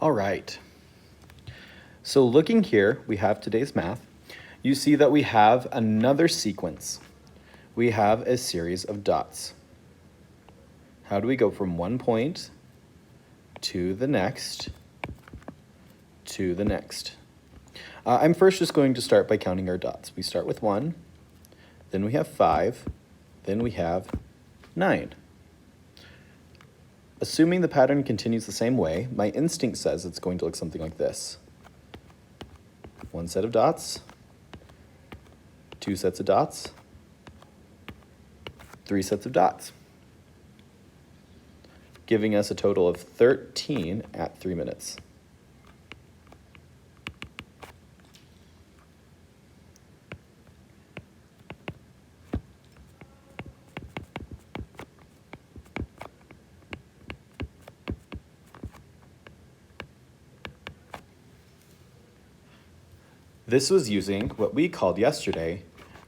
All right. So looking here, we have today's math. You see that we have another sequence. We have a series of dots. How do we go from one point to the next to the next? I'm first just going to start by counting our dots. We start with 1, then we have 5, then we have 9. Assuming the pattern continues the same way, my instinct says it's going to look something like this. One set of dots, 2 sets of dots, 3 sets of dots, giving us a total of 13 at 3 minutes. This was using what we called yesterday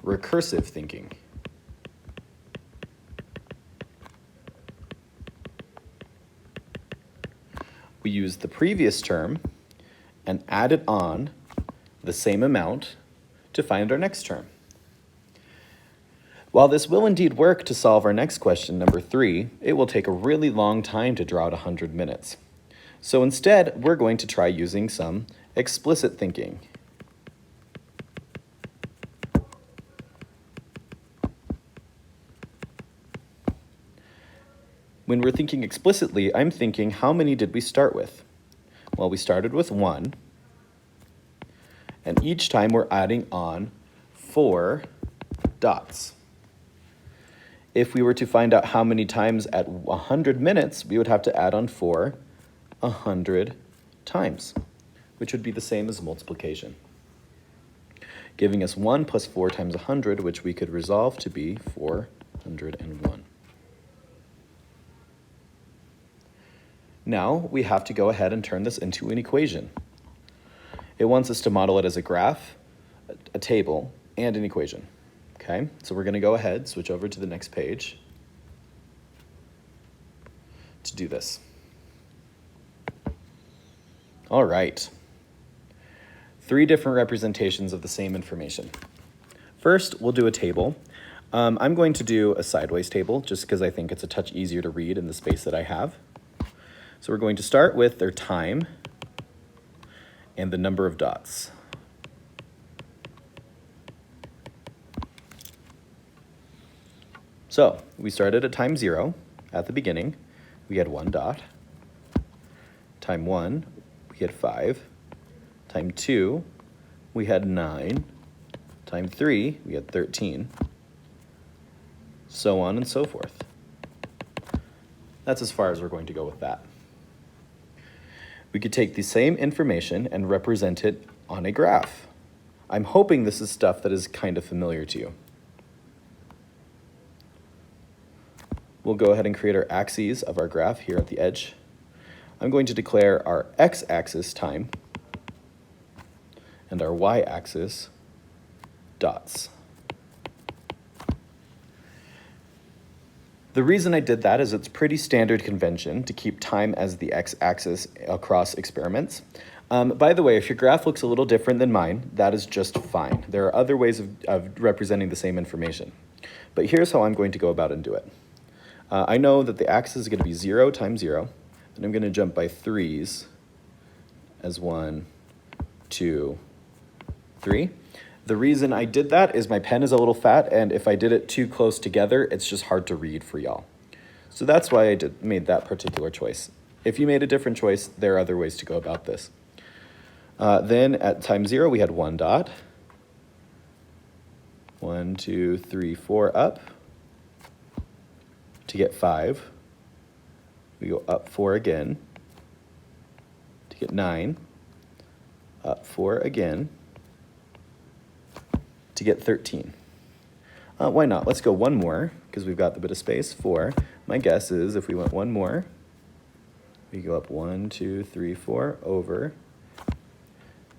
recursive thinking. We used the previous term and added on the same amount to find our next term. While this will indeed work to solve our next question, number 3, it will take a really long time to draw out 100 minutes. So instead, we're going to try using some explicit thinking. When we're thinking explicitly, I'm thinking, how many did we start with? Well, we started with 1, and each time we're adding on 4 dots. If we were to find out how many times at 100 minutes, we would have to add on 4 100 times, which would be the same as multiplication, giving us 1 plus 4 times 100, which we could resolve to be 401. Now we have to go ahead and turn this into an equation. It wants us to model it as a graph, a table, and an equation. Okay, so we're going to go ahead, switch over to the next page to do this. All right. 3 different representations of the same information. First, we'll do a table. I'm going to do a sideways table just because I think it's a touch easier to read in the space that I have. So we're going to start with their time and the number of dots. So we started at time 0 at the beginning. We had 1 dot. Time 1, we had 5. Time 2, we had 9. Time 3, we had 13. So on and so forth. That's as far as we're going to go with that. We could take the same information and represent it on a graph. I'm hoping this is stuff that is kind of familiar to you. We'll go ahead and create our axes of our graph here at the edge. I'm going to declare our x-axis time and our y-axis dots. The reason I did that is it's pretty standard convention to keep time as the x-axis across experiments. By the way, if your graph looks a little different than mine, that is just fine. There are other ways of representing the same information. But here's how I'm going to go about and do it. I know that the axis is going to be 0 times 0, and I'm going to jump by 3s as 1, 2, 3. The reason I did that is my pen is a little fat, and if I did it too close together, it's just hard to read for y'all. So that's why I made that particular choice. If you made a different choice, there are other ways to go about this. Then at time 0, we had 1 dot. 1, 2, 3, 4 up. To get 5, we go up 4 again. To get 9, up 4 again. To get 13. Why not? Let's go 1 more, because we've got the bit of space. 4. My guess is if we went 1 more, we go up 1, 2, 3, 4, over.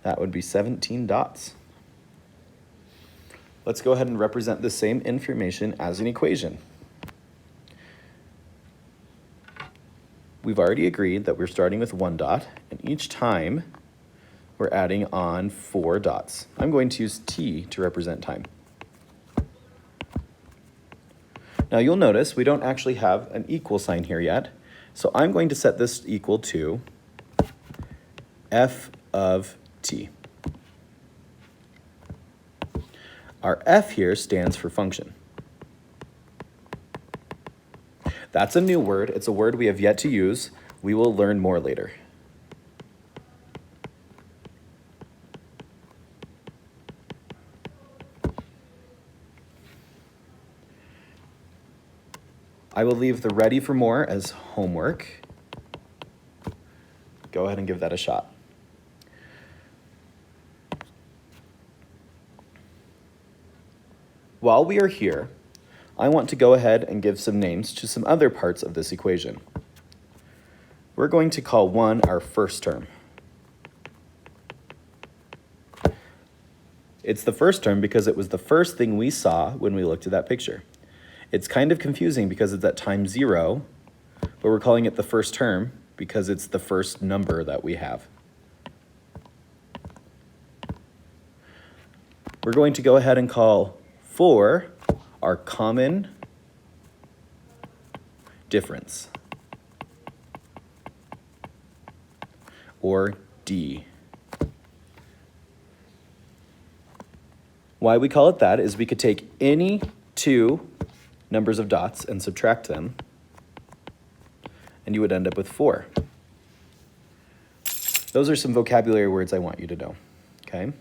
That would be 17 dots. Let's go ahead and represent the same information as an equation. we've already agreed that we're starting with 1 dot, and each time we're adding on 4 dots. I'm going to use t to represent time. Now you'll notice we don't actually have an equal sign here yet, so I'm going to set this equal to f of t. Our f here stands for function. That's a new word. It's a word we have yet to use. We will learn more later. I will leave the ready for more as homework. Go ahead and give that a shot. While we are here, I want to go ahead and give some names to some other parts of this equation. We're going to call 1 our first term. It's the first term because it was the first thing we saw when we looked at that picture. It's kind of confusing because it's at time 0, but we're calling it the first term because it's the first number that we have. We're going to go ahead and call 4 our common difference, or D. Why we call it that is we could take any 2 numbers of dots and subtract them, and you would end up with 4. Those are some vocabulary words I want you to know, okay?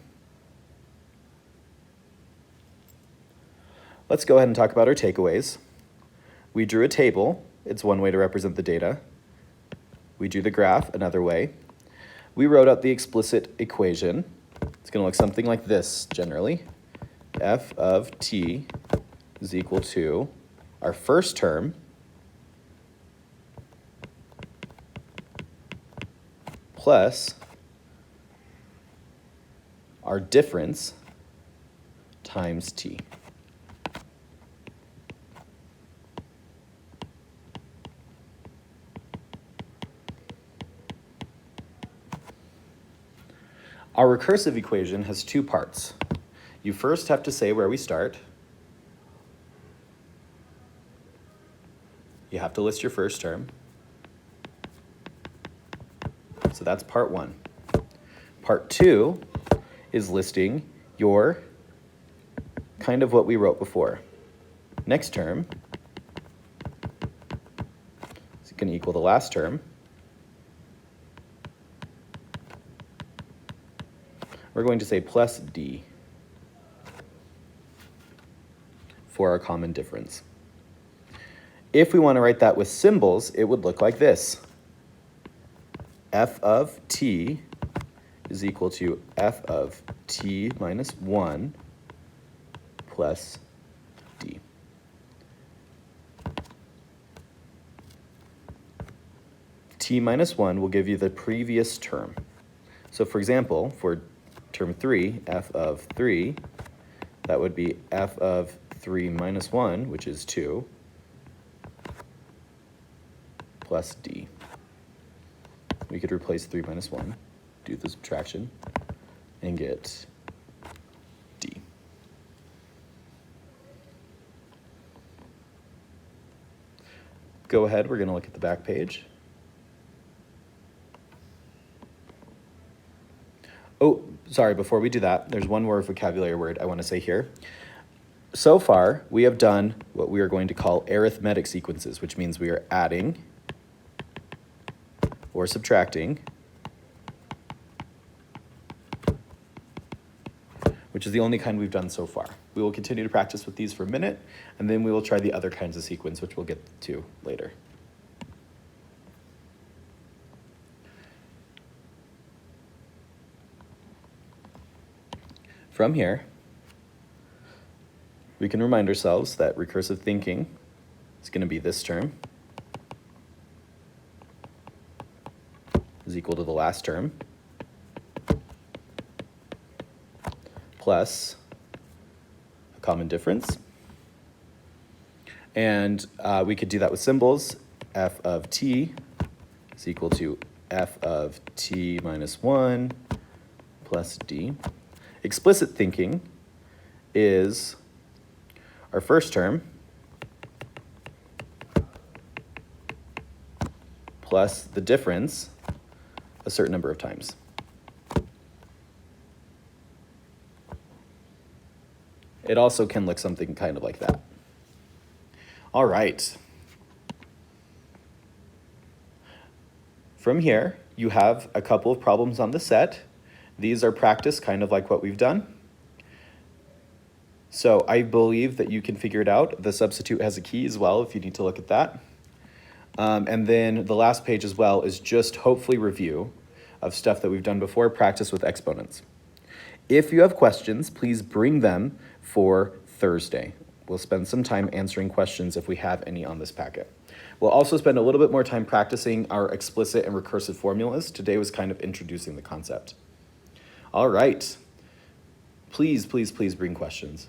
Let's go ahead and talk about our takeaways. We drew a table. It's one way to represent the data. We drew the graph another way. We wrote out the explicit equation. It's going to look something like this generally. F of t is equal to our first term plus our difference times t. Our recursive equation has 2 parts. You first have to say where we start. You have to list your first term. So that's part 1. Part 2 is listing your kind of what we wrote before. Next term is going to equal the last term. We're going to say plus D for our common difference. If we want to write that with symbols, it would look like this. F of t is equal to f of t minus 1 plus d. T minus 1 will give you the previous term. So for example, for term 3, f of 3, that would be f of 3 minus 1, which is 2, plus d. We could replace 3 minus 1, do the subtraction, and get d. Go ahead, we're going to look at the back page. Oh, sorry, before we do that, there's one more vocabulary word I want to say here. So far, we have done what we are going to call arithmetic sequences, which means we are adding or subtracting, which is the only kind we've done so far. We will continue to practice with these for a minute, and then we will try the other kinds of sequence, which we'll get to later. From here, we can remind ourselves that recursive thinking is going to be this term is equal to the last term plus a common difference. And we could do that with symbols. F of t is equal to f of t minus 1 plus d. Explicit thinking is our first term plus the difference a certain number of times. It also can look something kind of like that. All right. From here, you have a couple of problems on the set. These are practice, kind of like what we've done. So I believe that you can figure it out. The substitute has a key as well if you need to look at that. And then the last page as well is just hopefully review of stuff that we've done before, practice with exponents. If you have questions, please bring them for Thursday. We'll spend some time answering questions if we have any on this packet. We'll also spend a little bit more time practicing our explicit and recursive formulas. Today was kind of introducing the concept. All right. Please, please, please bring questions.